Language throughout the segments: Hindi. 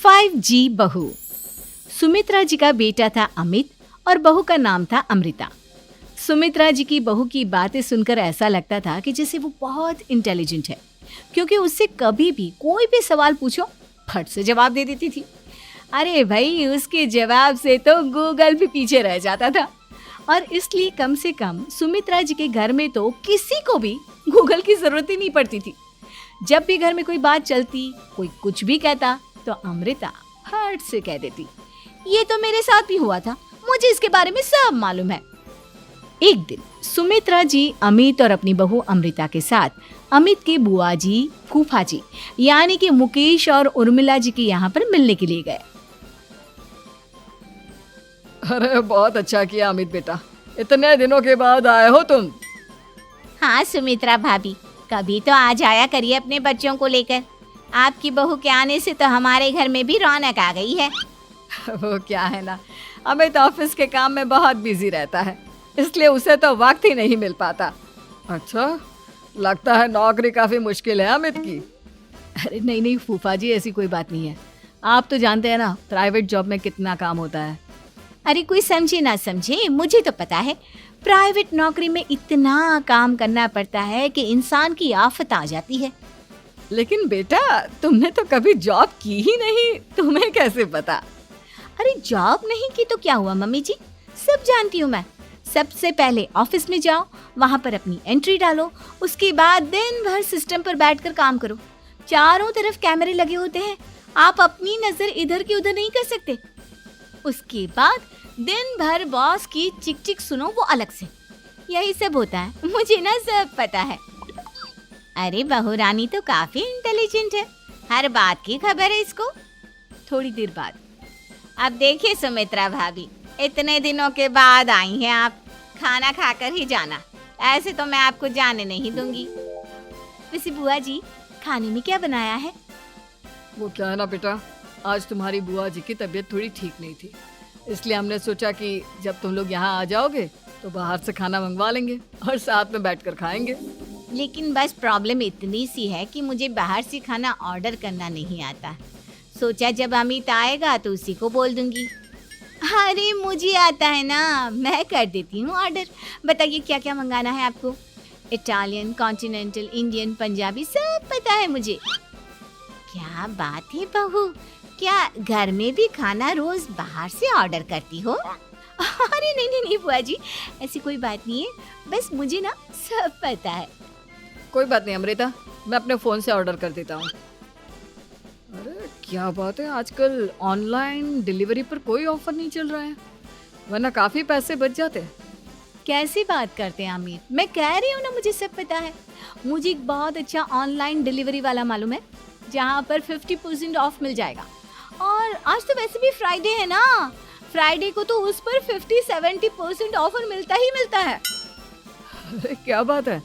5G बहू। सुमित्रा जी का बेटा था अमित और बहू का नाम था अमृता। सुमित्रा जी की बहू की बातें सुनकर ऐसा लगता था कि जैसे वो बहुत इंटेलिजेंट है, क्योंकि उससे कभी भी कोई भी सवाल पूछो फट से जवाब दे देती थी। अरे भाई, उसके जवाब से तो गूगल भी पीछे रह जाता था। और इसलिए कम से कम सुमित्रा जी के घर में तो किसी को भी गूगल की जरूरत ही नहीं पड़ती थी। जब भी घर में कोई बात चलती, कोई कुछ भी कहता, तो अमृता फट से कह देती, ये तो मेरे साथ भी हुआ था, मुझे इसके बारे में सब मालूम है। एक दिन सुमित्रा जी अमित और अपनी बहू अमृता के साथ अमित के बुआ जी, फूफा जी यानी कि मुकेश और उर्मिला जी के यहाँ पर मिलने के लिए गए। अरे बहुत अच्छा किया अमित बेटा, इतने दिनों के बाद आए हो तुम। हाँ सुमित्रा भाभी, कभी तो आ जाया करिए अपने बच्चों को लेकर। आपकी बहू के आने से तो हमारे घर में भी रौनक आ गई है। वो क्या है ना, अमित ऑफिस के काम में बहुत बिजी रहता है, इसलिए उसे तो वक्त ही नहीं मिल पाता। अच्छा, लगता है नौकरी काफी मुश्किल है अमित की। अरे नहीं फूफा जी, ऐसी कोई बात नहीं है। आप तो जानते हैं ना प्राइवेट जॉब में कितना काम होता है। अरे कोई समझे ना समझे, मुझे तो पता है प्राइवेट नौकरी में इतना काम करना पड़ता है कि इंसान की आफत आ जाती है। लेकिन बेटा, तुमने तो कभी जॉब की ही नहीं, तुम्हें कैसे पता? अरे जॉब नहीं की तो क्या हुआ मम्मी जी, सब जानती हूँ मैं। सबसे पहले ऑफिस में जाओ, वहाँ पर अपनी एंट्री डालो, उसके बाद दिन भर सिस्टम पर बैठकर काम करो। चारों तरफ कैमरे लगे होते हैं, आप अपनी नजर इधर की उधर नहीं कर सकते। उसके बाद दिन भर बॉस की चिक चिक सुनो, वो अलग से। यही सब होता है, मुझे ना सब पता है। अरे बहू रानी तो काफी इंटेलिजेंट है, हर बात की खबर है इसको। थोड़ी देर बाद, अब देखिए सुमित्रा भाभी, इतने दिनों के बाद आई हैं आप, खाना खाकर ही जाना, ऐसे तो मैं आपको जाने नहीं दूंगी। वैसे बुआ जी, खाने में क्या बनाया है? वो क्या है ना बेटा, आज तुम्हारी बुआ जी की तबीयत थोड़ी ठीक नहीं थी, इसलिए हमने सोचा कि जब तुम लोग यहाँ आ जाओगे तो बाहर से खाना मंगवा लेंगे और साथ में बैठकर खाएंगे। लेकिन बस प्रॉब्लम इतनी सी है कि मुझे बाहर से खाना ऑर्डर करना नहीं आता। सोचा जब अमित आएगा तो उसी को बोल दूंगी। अरे मुझे आता है ना, मैं कर देती हूँ ऑर्डर। बताइए क्या क्या मंगाना है आपको? इटालियन, कॉन्टिनेंटल, इंडियन, पंजाबी, सब पता है मुझे। क्या बात है बहू, क्या घर में भी खाना रोज बाहर से ऑर्डर करती हो? अरे नहीं बुआ जी, ऐसी कोई बात नहीं है, बस मुझे ना सब पता है। कोई बात नहीं अमृता, मैं अपने फोन से ऑर्डर कर देता हूँ। अरे क्या बात है, आजकल ऑनलाइन डिलीवरी पर कोई ऑफर नहीं चल रहा है, वरना काफी पैसे बच जाते हैं। कैसी बात करते हैं अमित, मैं कह रही हूँ ना मुझे सब पता है। मुझे एक बहुत अच्छा ऑनलाइन डिलीवरी वाला मालूम है, जहाँ पर 50% ऑफ मिल जाएगा। और आज तो वैसे भी फ्राइडे है ना, फ्राइडे को तो उस पर 50-70% ऑफर मिलता ही मिलता है। अरे क्या बात है,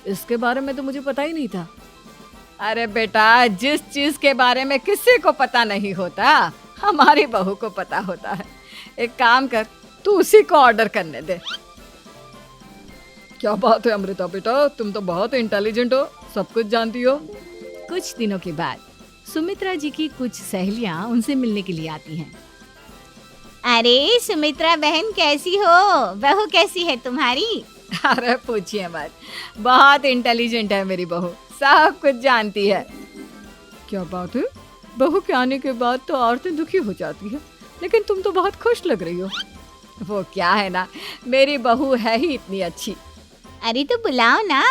इसके बारे में तो मुझे पता ही नहीं था। अरे बेटा, जिस चीज के बारे में किसी को पता नहीं होता, हमारी बहू को पता होता है। एक काम कर, तू उसी को ऑर्डर करने दे। क्या बात है अमृता बेटा, तुम तो बहुत इंटेलिजेंट हो, सब कुछ जानती हो। कुछ दिनों के बाद सुमित्रा जी की कुछ सहेलियां उनसे मिलने के लिए आती हैं। अरे सुमित्रा बहन कैसी हो, बहू कैसी है तुम्हारी? अरे पूछिए मत, बहुत इंटेलिजेंट है मेरी बहू, सब कुछ जानती है। क्या बात है, बहू के आने के बाद तो औरतें दुखी हो जाती है, लेकिन तुम तो बहुत खुश लग रही हो। वो क्या है ना, मेरी बहू है ही इतनी अच्छी। अरे तो बुलाओ ना,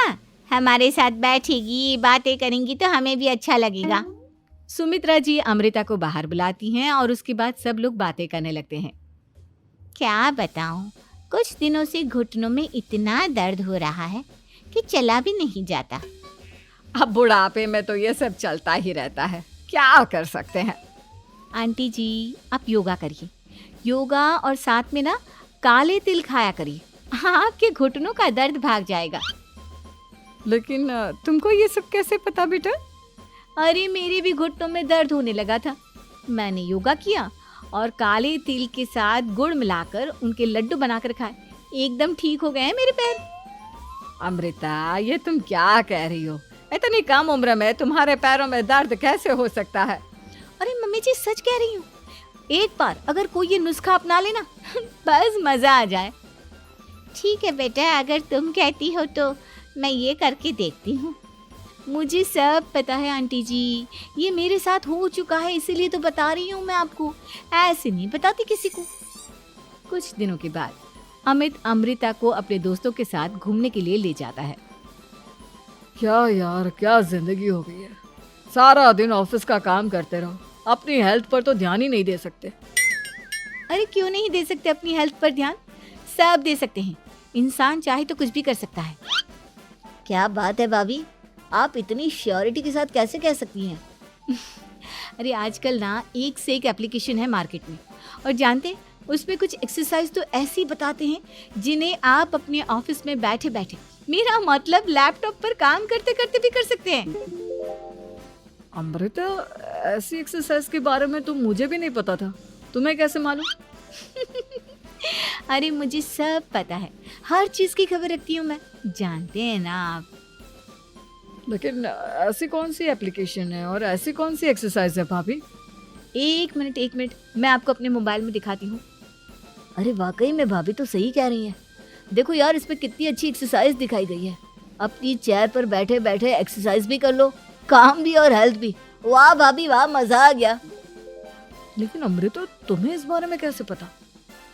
हमारे साथ बैठेगी, बातें करेंगी तो हमें भी अच्छा लगेगा। सुमित्रा जी अमृता को बाहर बुलाती हैं और उसके बाद सब लोग बातें करने लगते हैं। क्या बताऊं, कुछ दिनों से घुटनों में इतना दर्द हो रहा है कि चला भी नहीं जाता। अब बुढ़ापे में तो ये सब चलता ही रहता है, क्या कर सकते हैं। आंटी जी, आप योगा करिए, योगा और साथ में ना काले तिल खाया करिए, आपके घुटनों का दर्द भाग जाएगा। लेकिन तुमको ये सब कैसे पता बेटा? अरे मेरे भी घुटनों में दर्द होने लगा था, मैंने योगा किया और काले तिल के साथ गुड़ मिलाकर उनके लड्डू बनाकर खाए, एकदम ठीक हो गए हैं मेरे पैर। अमृता, ये तुम क्या कह रही हो? इतनी कम उम्र में तुम्हारे पैरों में दर्द कैसे हो सकता है? अरे मम्मी जी सच कह रही हूँ, एक बार अगर कोई ये नुस्खा अपना लेना बस मजा आ जाए। ठीक है बेटा, अगर तुम कहती हो तो मैं ये करके देखती हूँ। मुझे सब पता है आंटी जी, ये मेरे साथ हो चुका है, इसीलिए तो बता रही हूँ मैं आपको, ऐसे नहीं बताती किसी को। कुछ दिनों के बाद अमित अमृता को अपने दोस्तों के साथ घूमने के लिए ले जाता है। क्या यार, क्या जिंदगी हो गई है। सारा दिन ऑफिस का काम करते रहो, अपनी हेल्थ पर तो ध्यान ही नहीं दे सकते। अरे क्यों नहीं दे सकते अपनी हेल्थ पर ध्यान, सब दे सकते हैं। इंसान चाहे तो कुछ भी कर सकता है। क्या बात है भाभी, आप इतनी श्योरिटी के साथ कैसे कह सकती हैं? अरे आजकल ना एक से एक एप्लीकेशन है मार्केट में, और जानते हैं उसमें कुछ एक्सरसाइज तो ऐसी बताते हैं जिन्हें आप अपने ऑफिस में बैठे बैठे, मेरा मतलब लैपटॉप पर काम करते करते भी कर सकते हैं। अमृता, ऐसी एक्सरसाइज के बारे में तो मुझे भी नहीं पता था, तुम्हें कैसे मालूम? अरे मुझे सब पता है, हर चीज की खबर रखती हूँ मैं, जानते हैं ना आप। लेकिन ऐसी कौन सी एप्लीकेशन है और ऐसी कौन सी एक्सरसाइज है भाभी? एक मिनट, मैं आपको अपने मोबाइल में दिखाती हूँ। अरे वाकई में भाभी तो सही कह रही हैं। देखो यार, इस पे कितनी अच्छी एक्सरसाइज दिखाई गई है। अपनी चेयर पर बैठे बैठे एक्सरसाइज भी कर लो, काम भी और हेल्थ भी। वाह भाभी वाह, मजा आ गया। लेकिन अमृता, तुम्हें इस बारे में कैसे पता?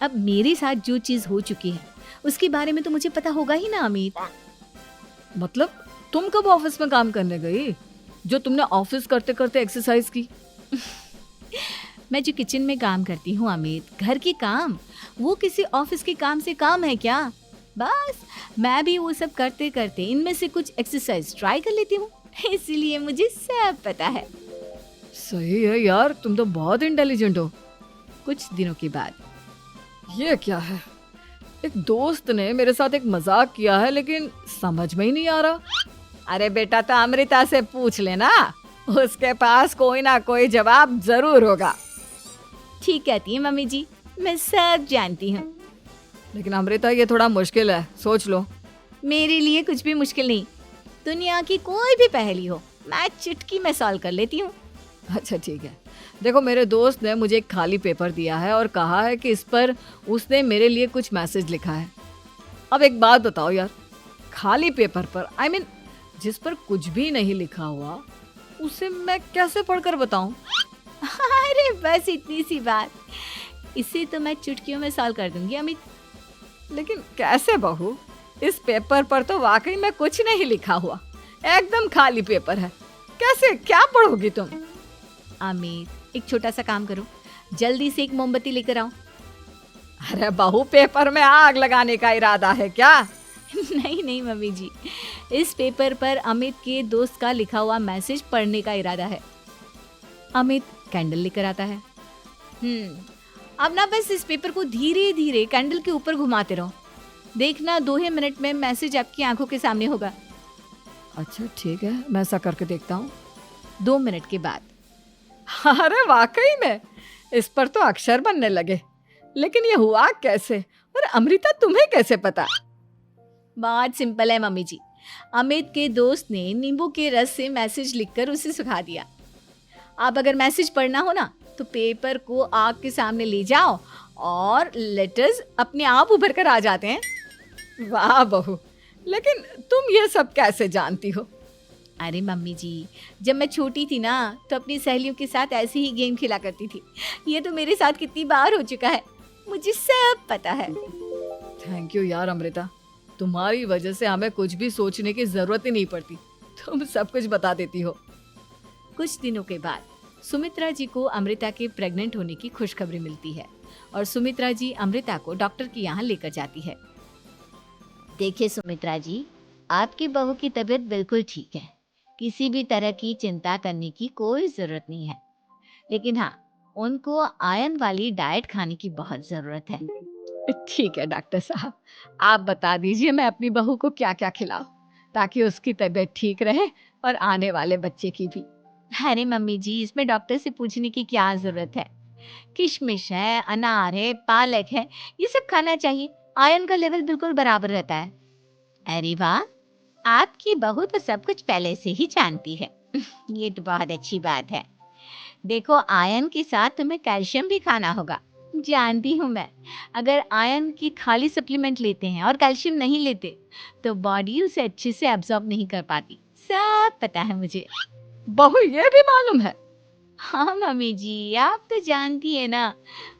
अब मेरे साथ जो चीज हो चुकी है उसके बारे में तो मुझे पता होगा ही ना अमित। मतलब तुम कब ऑफिस में काम करने गई जो तुमने ऑफिस करते करते एक्सरसाइज की? मैं जो किचन में काम करती हूँ अमित, घर के काम, वो किसी ऑफिस के काम से काम है क्या? बस मैं भी वो सब करते करते इनमें से कुछ एक्सरसाइज ट्राई कर लेती हूँ, इसीलिए मुझे सब पता है। सही है यार, तुम तो बहुत इंटेलिजेंट हो। कुछ दिनों के बाद ये क्या है, एक दोस्त ने मेरे साथ एक मजाक किया है लेकिन समझ में ही नहीं आ रहा। अरे बेटा, तो अमृता से पूछ लेना, उसके पास कोई ना कोई जवाब जरूर होगा। ठीक कहती है मम्मी जी, मैं सब जानती हूँ। लेकिन अमृता, ये थोड़ा मुश्किल है, सोच लो। मेरे लिए कुछ भी मुश्किल नहीं, दुनिया की कोई भी पहेली हो मैं चुटकी में सॉल्व कर लेती हूँ। अच्छा ठीक है, देखो मेरे दोस्त ने मुझे एक खाली पेपर दिया है और कहा है कि इस पर उसने मेरे लिए कुछ मैसेज लिखा है। अब एक बात बताओ यार, खाली पेपर पर, आई मीन जिस पर कुछ भी नहीं लिखा हुआ, उसे मैं कैसे पढ़कर बताऊं? अरे बस इतनी सी बात, इसे तो मैं चुटकियों में सॉल्व कर दूंगी अमित। लेकिन कैसे बहू, इस पेपर पर तो वाकई में कुछ नहीं लिखा हुआ, एकदम खाली पेपर है, कैसे, क्या पढ़ोगी तुम? अमित, एक छोटा सा काम करो, जल्दी से एक मोमबत्ती लेकर आओ। अरे बहू, पेपर में आग लगाने का इरादा है क्या? नहीं मम्मी जी, इस पेपर पर अमित के दोस्त का लिखा हुआ मैसेज पढ़ने का इरादा है। अमित कैंडल लेकर आता है। अब ना बस इस पेपर को धीरे धीरे कैंडल के ऊपर घुमाते रहो, देखना 2 ही मिनट में मैसेज आपकी आंखों के सामने होगा। अच्छा ठीक है, मैं ऐसा करके देखता हूँ। 2 मिनट के बाद, अरे वाकई में इस पर तो अक्षर बनने लगे, लेकिन ये हुआ कैसे? और अमृता, तुम्हें कैसे पता? बहुत सिंपल है मम्मी जी, अमित के दोस्त ने नींबू के रस से मैसेज लिखकर उसे सुखा दिया। अब अगर मैसेज पढ़ना हो ना, तो पेपर को आग के सामने ले जाओ और लेटर्स अपने आप उभर कर आ जाते हैं। वाह बहू, लेकिन तुम ये सब कैसे जानती हो? अरे मम्मी जी, जब मैं छोटी थी ना, तो अपनी सहेलियों के साथ ऐसे ही गेम खेला करती थी। ये तो मेरे साथ कितनी बार हो चुका है, मुझे सब पता है। थैंक यू यार अमृता, तुम्हारी वजह से हमें कुछ भी सोचने की जरूरत ही नहीं पड़ती, तुम सब कुछ बता देती हो। कुछ दिनों के बाद सुमित्रा जी को अमृता के प्रेग्नेंट होने की खुशखबरी मिलती है और सुमित्रा जी अमृता को डॉक्टर के यहाँ लेकर जाती है। देखिए सुमित्रा जी, आपकी बहू की तबीयत बिल्कुल ठीक है, किसी भी तरह की चिंता करने की कोई जरूरत नहीं है। लेकिन हाँ, उनको आयरन वाली डाइट खाने की बहुत जरूरत है। ठीक है डॉक्टर साहब, आप बता दीजिए मैं अपनी बहू को क्या क्या खिलाऊं ताकि उसकी तबीयत ठीक रहे और आने वाले बच्चे की भी। अरे मम्मी जी, इसमें डॉक्टर से पूछने की क्या जरूरत है। किशमिश है, अनार है, पालक है, ये सब खाना चाहिए, आयरन का लेवल बिल्कुल बराबर रहता है। अरे वाह, आपकी बहू तो सब कुछ पहले से ही जानती है। ये तो बहुत अच्छी बात है। देखो, आयरन के साथ तुम्हें कैल्शियम भी खाना होगा। जानती हूँ मैं, अगर आयरन की खाली सप्लीमेंट लेते हैं और कैल्शियम नहीं लेते तो बॉडी उसे अच्छे से एब्जॉर्ब नहीं कर पाती। सब पता है मुझे। बहू ये भी मालूम है? हाँ मम्मी जी, आप तो जानती है ना,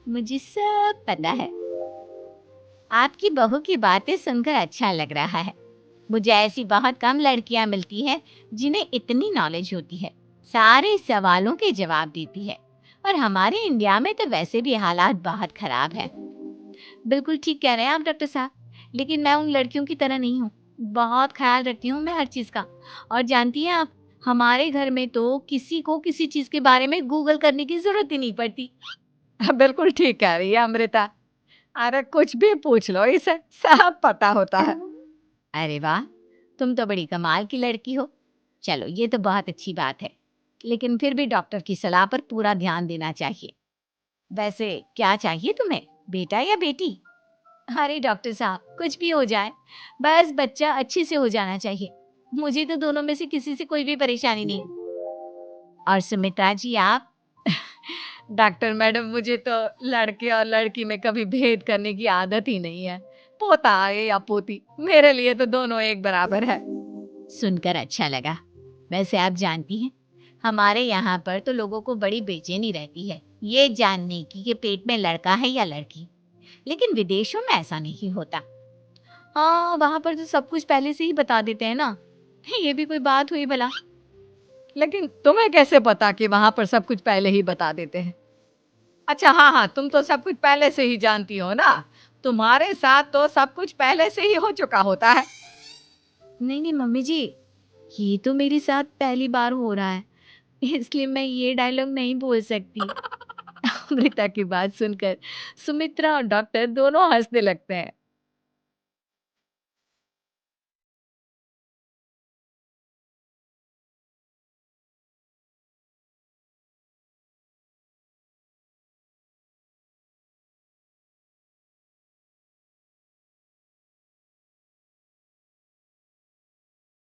मुझे सब पता है। आपकी बहू की बातें सुनकर अच्छा लग रहा है। मुझे ऐसी बहुत कम लड़कियां मिलती हैं जिन्हें इतनी नॉलेज होती है, सारे सवालों के जवाब देती है। और हमारे इंडिया में तो वैसे भी हालात बहुत खराब है। बिल्कुल ठीक कह रहे हैं आप डॉक्टर साहब, लेकिन मैं उन लड़कियों की तरह नहीं हूँ। बहुत ख्याल रखती हूँ मैं हर चीज का। और जानती हैं आप, हमारे घर में तो किसी को किसी चीज के बारे में गूगल करने की जरूरत ही नहीं पड़ती। बिल्कुल ठीक कह रही है अमृता। अरे कुछ भी पूछ लो, इसे सब पता होता है। अरे वाह, तुम तो बड़ी कमाल की लड़की हो। चलो, ये तो बहुत अच्छी बात है, लेकिन फिर भी डॉक्टर की सलाह पर पूरा ध्यान देना चाहिए। वैसे क्या चाहिए तुम्हें, बेटा या बेटी? अरे डॉक्टर साहब, कुछ भी हो जाए, बस बच्चा अच्छे से हो जाना चाहिए। मुझे तो दोनों में से किसी से कोई भी परेशानी नहीं। और सुमित्रा जी, आप? डॉक्टर मैडम, मुझे तो लड़के और लड़की में कभी भेद करने की आदत ही नहीं है। पोता आए या पोती, मेरे लिए तो दोनों एक बराबर है। सुनकर अच्छा लगा। वैसे आप जानती हैं, हमारे यहाँ पर तो लोगों को बड़ी बेचैनी रहती है ये जानने की कि पेट में लड़का है या लड़की। लेकिन विदेशों में ऐसा नहीं होता। हाँ, वहां पर तो सब कुछ पहले से ही बता देते हैं ना। ये भी कोई बात हुई भला? लेकिन तुम्हें कैसे पता कि वहां पर सब कुछ पहले ही बता देते हैं? अच्छा, हाँ हाँ, तुम तो सब कुछ पहले से ही जानती हो ना। तुम्हारे साथ तो सब कुछ पहले से ही हो चुका होता है। नहीं नहीं मम्मी जी, ये तो मेरे साथ पहली बार हो रहा है, इसलिए मैं ये डायलॉग नहीं बोल सकती। अमृता की बात सुनकर सुमित्रा और डॉक्टर दोनों हंसने लगते हैं।